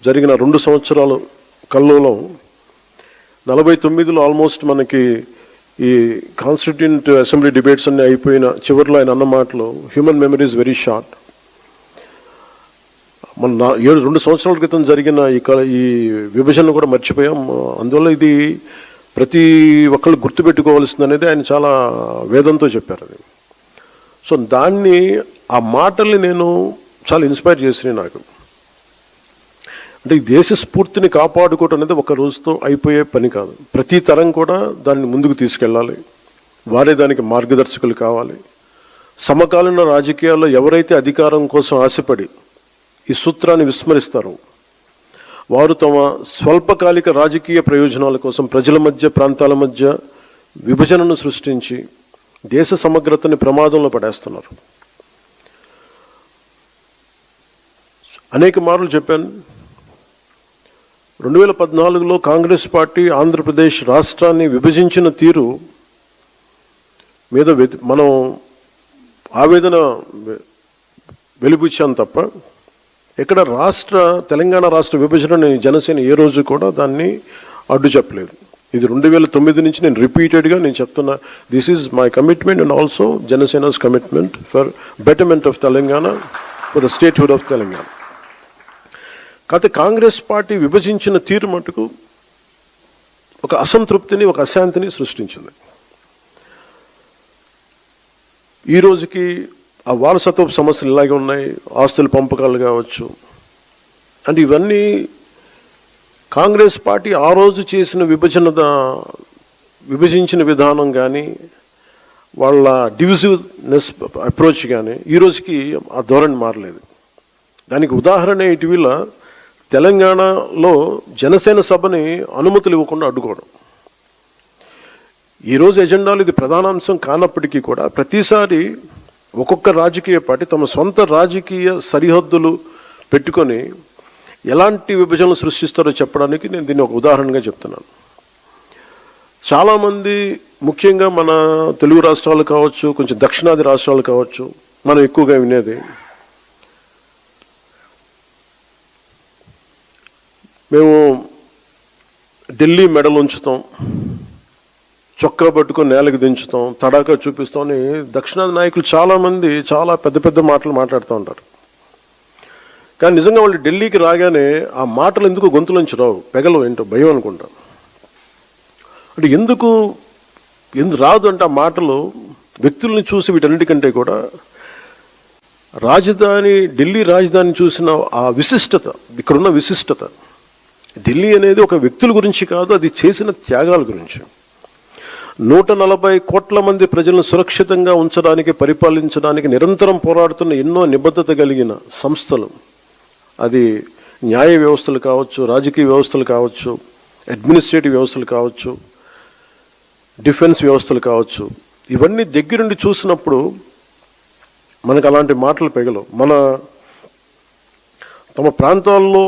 జరిగిన 2 సంవత్సరాలు కల్లోలం 49లో ఆల్మోస్ట్ మనకి ఈ కాన్స్టిట్యూంట్ అసెంబ్లీ డిబేట్స్ అన్నీ అయిపోయిన చివరిలో ఆయన అన్న మాటలు, human memory is very short. మన 2 సంవత్సరాల క్రితం జరిగిన ఈ విభజన కూడా మర్చిపోయాం. అందువల్ల ఇది ప్రతి ఒక్కళ్ళు గుర్తుపెట్టుకోవాల్సింది అనేది ఆయన చాలా వేదంతో చెప్పారు. అది సో దాన్ని, ఆ మాటల్ని నేను చాలా ఇన్స్పైర్ చేసినాయి నాకు. అంటే ఈ దేశ స్ఫూర్తిని కాపాడుకోవటం అనేది ఒక రోజుతో అయిపోయే పని కాదు. ప్రతి తరం కూడా దాన్ని ముందుకు తీసుకెళ్ళాలి. వారే దానికి మార్గదర్శకులు కావాలి. సమకాలీన రాజకీయాల్లో ఎవరైతే అధికారం కోసం ఆశపడి ఈ సూత్రాన్ని విస్మరిస్తారో వారు తమ స్వల్పకాలిక రాజకీయ ప్రయోజనాల కోసం ప్రజల మధ్య, ప్రాంతాల మధ్య విభజనను సృష్టించి దేశ సమగ్రతని ప్రమాదంలో పడేస్తున్నారు. అనేక మార్లు చెప్పాను, 2014లో కాంగ్రెస్ పార్టీ ఆంధ్రప్రదేశ్ రాష్ట్రాన్ని విభజించిన తీరు మీద మనం ఆవేదన వెలిబుచ్చాం తప్ప ఇక్కడ తెలంగాణ రాష్ట్ర విభజనని జనసేన ఏ రోజు కూడా దాన్ని అడ్డు చెప్పలేదు. ఇది 2009 నుంచి నేను రిపీటెడ్గా చెప్తున్నా, this is my commitment and also Janasena's commitment for betterment of Telangana, for the statehood of Telangana. కాకపోతే కాంగ్రెస్ పార్టీ విభజించిన తీరు మటుకు ఒక అసంతృప్తిని, ఒక అశాంతిని సృష్టించింది. ఈ రోజుకి ఆ వారసత్వపు సమస్యలు ఇలాగే ఉన్నాయి. ఆస్తుల పంపకాలు కావచ్చు. అంటే ఇవన్నీ కాంగ్రెస్ పార్టీ ఆ రోజు చేసిన విభజించిన విధానం కానీ, వాళ్ళ డివిజివ్నెస్ అప్రోచ్ కానీ ఈ రోజుకి ఆ ధోరణి మారలేదు. దానికి ఉదాహరణ ఇటీవల తెలంగాణలో జనసేన సభని అనుమతులు ఇవ్వకుండా అడ్డుకోవడం. ఈరోజు ఎజెండాలు ఇది ప్రధానాంశం కానప్పటికీ కూడా ప్రతిసారి ఒక్కొక్క రాజకీయ పార్టీ తమ సొంత రాజకీయ సరిహద్దులు పెట్టుకొని ఎలాంటి విభజనలు సృష్టిస్తారో చెప్పడానికి నేను దీన్ని ఒక ఉదాహరణగా చెప్తున్నాను. చాలామంది, ముఖ్యంగా మన తెలుగు రాష్ట్రాలు కావచ్చు, కొంచెం దక్షిణాది రాష్ట్రాలు కావచ్చు, మనం ఎక్కువగా వినేది, మేము ఢిల్లీ మెడలు ఉంచుతాం, చొక్కా పట్టుకొని నేలకు దించుతాం, తడాకా చూపిస్తామని దక్షిణాది నాయకులు చాలామంది చాలా పెద్ద పెద్ద మాటలు మాట్లాడుతూ ఉంటారు. కానీ నిజంగా వాళ్ళు ఢిల్లీకి రాగానే ఆ మాటలు ఎందుకు గొంతులోంచి రావు, పెగలు, ఏంటో భయం అనుకుంటాం. అంటే ఎందుకు రాదు అంటే ఆ మాటలు వ్యక్తుల్ని చూసి వీటన్నిటికంటే కూడా ఢిల్లీ రాజధాని చూసిన ఆ విశిష్టత, ఇక్కడున్న విశిష్టత, ఢిల్లీ అనేది ఒక వ్యక్తుల గురించి కాదు, అది చేసిన త్యాగాల గురించి. 140 కోట్ల మంది ప్రజలను సురక్షితంగా ఉంచడానికి, పరిపాలించడానికి నిరంతరం పోరాడుతున్న ఎన్నో నిబద్ధత కలిగిన సంస్థలు, అది న్యాయ వ్యవస్థలు కావచ్చు, రాజకీయ వ్యవస్థలు కావచ్చు, అడ్మినిస్ట్రేటివ్ వ్యవస్థలు కావచ్చు, డిఫెన్స్ వ్యవస్థలు కావచ్చు, ఇవన్నీ దగ్గరుండి చూసినప్పుడు మనకు అలాంటి మాటలు పెగలవు. తమ ప్రాంతాల్లో